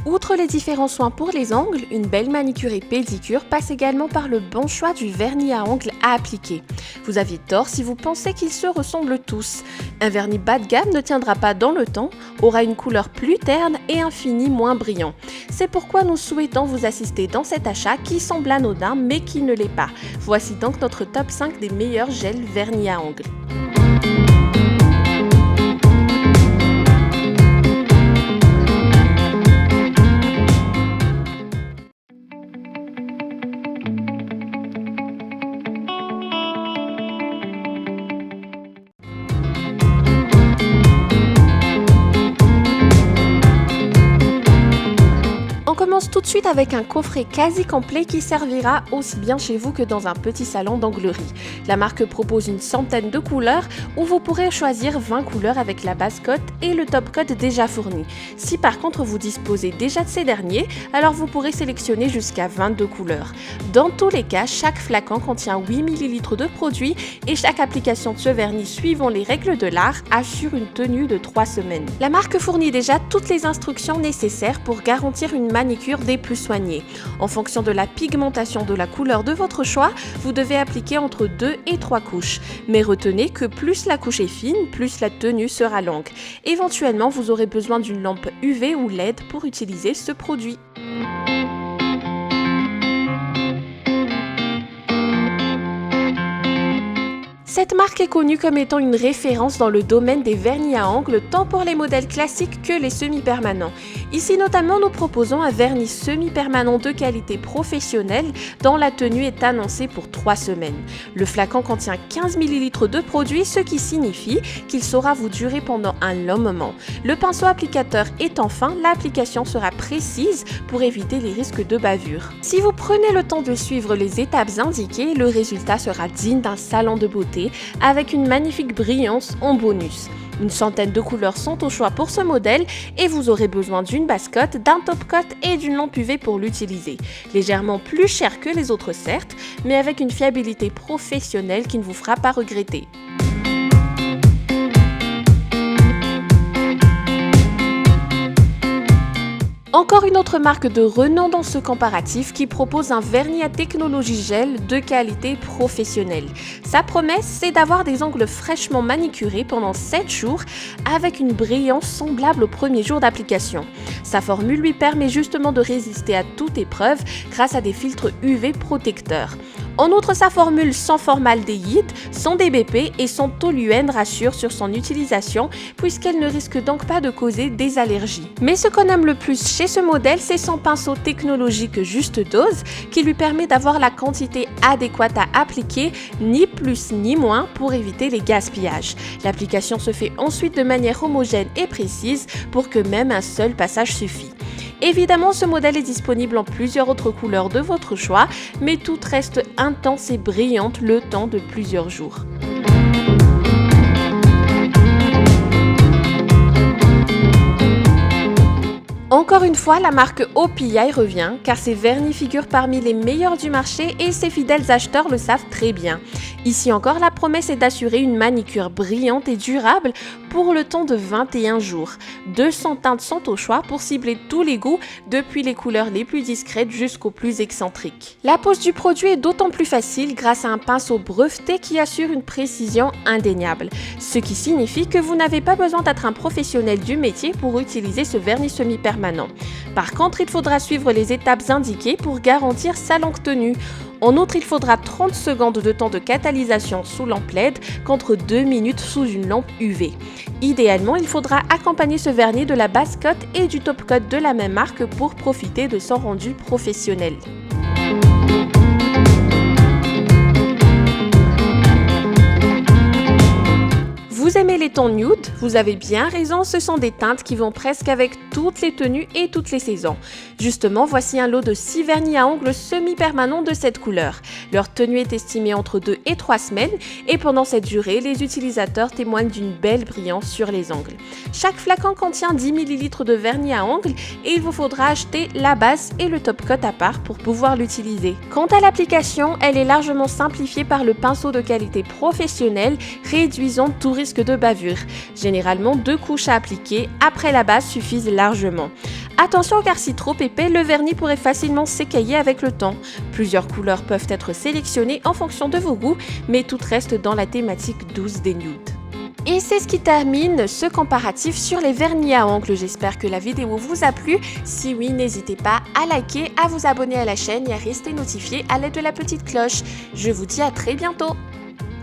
Outre les différents soins pour les ongles, une belle manicure et pédicure passe également par le bon choix du vernis à ongles à appliquer. Vous aviez tort si vous pensez qu'ils se ressemblent tous. Un vernis bas de gamme ne tiendra pas dans le temps, aura une couleur plus terne et un fini moins brillant. C'est pourquoi nous souhaitons vous assister dans cet achat qui semble anodin mais qui ne l'est pas. Voici donc notre top 5 des meilleurs gels vernis à ongles. On commence tout de suite avec un coffret quasi complet qui servira aussi bien chez vous que dans un petit salon d'onglerie. La marque propose une centaine de couleurs où vous pourrez choisir 20 couleurs avec la base cote et le top cote déjà fourni. Si par contre vous disposez déjà de ces derniers, alors vous pourrez sélectionner jusqu'à 22 couleurs. Dans tous les cas, chaque flacon contient 8 ml de produit et chaque application de ce vernis suivant les règles de l'art assure une tenue de 3 semaines. La marque fournit déjà toutes les instructions nécessaires pour garantir une manicure des plus soignées. En fonction de la pigmentation de la couleur de votre choix, vous devez appliquer entre 2 et 3 couches. Mais retenez que plus la couche est fine, plus la tenue sera longue. Éventuellement, vous aurez besoin d'une lampe UV ou LED pour utiliser ce produit. Cette marque est connue comme étant une référence dans le domaine des vernis à ongles, tant pour les modèles classiques que les semi-permanents. Ici notamment, nous proposons un vernis semi-permanent de qualité professionnelle dont la tenue est annoncée pour 3 semaines. Le flacon contient 15 ml de produit, ce qui signifie qu'il saura vous durer pendant un long moment. Le pinceau applicateur étant fin, l'application sera précise pour éviter les risques de bavure. Si vous prenez le temps de suivre les étapes indiquées, le résultat sera digne d'un salon de beauté avec une magnifique brillance en bonus. Une centaine de couleurs sont au choix pour ce modèle et vous aurez besoin d'une base cote, d'un top cote et d'une lampe UV pour l'utiliser. Légèrement plus cher que les autres certes, mais avec une fiabilité professionnelle qui ne vous fera pas regretter. Encore une autre marque de renom dans ce comparatif qui propose un vernis à technologie gel de qualité professionnelle. Sa promesse, c'est d'avoir des ongles fraîchement manicurés pendant 7 jours avec une brillance semblable au premier jour d'application. Sa formule lui permet justement de résister à toute épreuve grâce à des filtres UV protecteurs. En outre, sa formule sans formaldéhyde, sans DBP et sans toluène rassure sur son utilisation puisqu'elle ne risque donc pas de causer des allergies. Mais ce qu'on aime le plus chez ce modèle, c'est son pinceau technologique juste dose qui lui permet d'avoir la quantité adéquate à appliquer, ni plus ni moins pour éviter les gaspillages. L'application se fait ensuite de manière homogène et précise pour que même un seul passage suffit. Évidemment, ce modèle est disponible en plusieurs autres couleurs de votre choix, mais toute reste intense et brillante le temps de plusieurs jours. Encore une fois, la marque OPI revient car ses vernis figurent parmi les meilleurs du marché et ses fidèles acheteurs le savent très bien. Ici encore, la promesse est d'assurer une manicure brillante et durable pour le temps de 21 jours. 200 teintes sont au choix pour cibler tous les goûts, depuis les couleurs les plus discrètes jusqu'aux plus excentriques. La pose du produit est d'autant plus facile grâce à un pinceau breveté qui assure une précision indéniable. Ce qui signifie que vous n'avez pas besoin d'être un professionnel du métier pour utiliser ce vernis semi-permanent. Par contre, il faudra suivre les étapes indiquées pour garantir sa longue tenue. En outre, il faudra 30 secondes de temps de catalysation sous lampe LED contre 2 minutes sous une lampe UV. Idéalement, il faudra accompagner ce vernis de la base cote et du top cote de la même marque pour profiter de son rendu professionnel. Vous aimez les tons nude? Vous avez bien raison, ce sont des teintes qui vont presque avec toutes les tenues et toutes les saisons. Justement, voici un lot de 6 vernis à ongles semi-permanents de cette couleur. Leur tenue est estimée entre 2 et 3 semaines et pendant cette durée, les utilisateurs témoignent d'une belle brillance sur les ongles. Chaque flacon contient 10 ml de vernis à ongles et il vous faudra acheter la base et le top coat à part pour pouvoir l'utiliser. Quant à l'application, elle est largement simplifiée par le pinceau de qualité professionnelle, réduisant tout risque de bavure. Généralement, 2 couches à appliquer après la base suffisent largement. Attention car si trop épais, le vernis pourrait facilement s'écailler avec le temps. Plusieurs couleurs peuvent être sélectionnées en fonction de vos goûts, mais tout reste dans la thématique douce des nudes. Et c'est ce qui termine ce comparatif sur les vernis à ongles. J'espère que la vidéo vous a plu. Si oui, n'hésitez pas à liker, à vous abonner à la chaîne et à rester notifié à l'aide de la petite cloche. Je vous dis à très bientôt.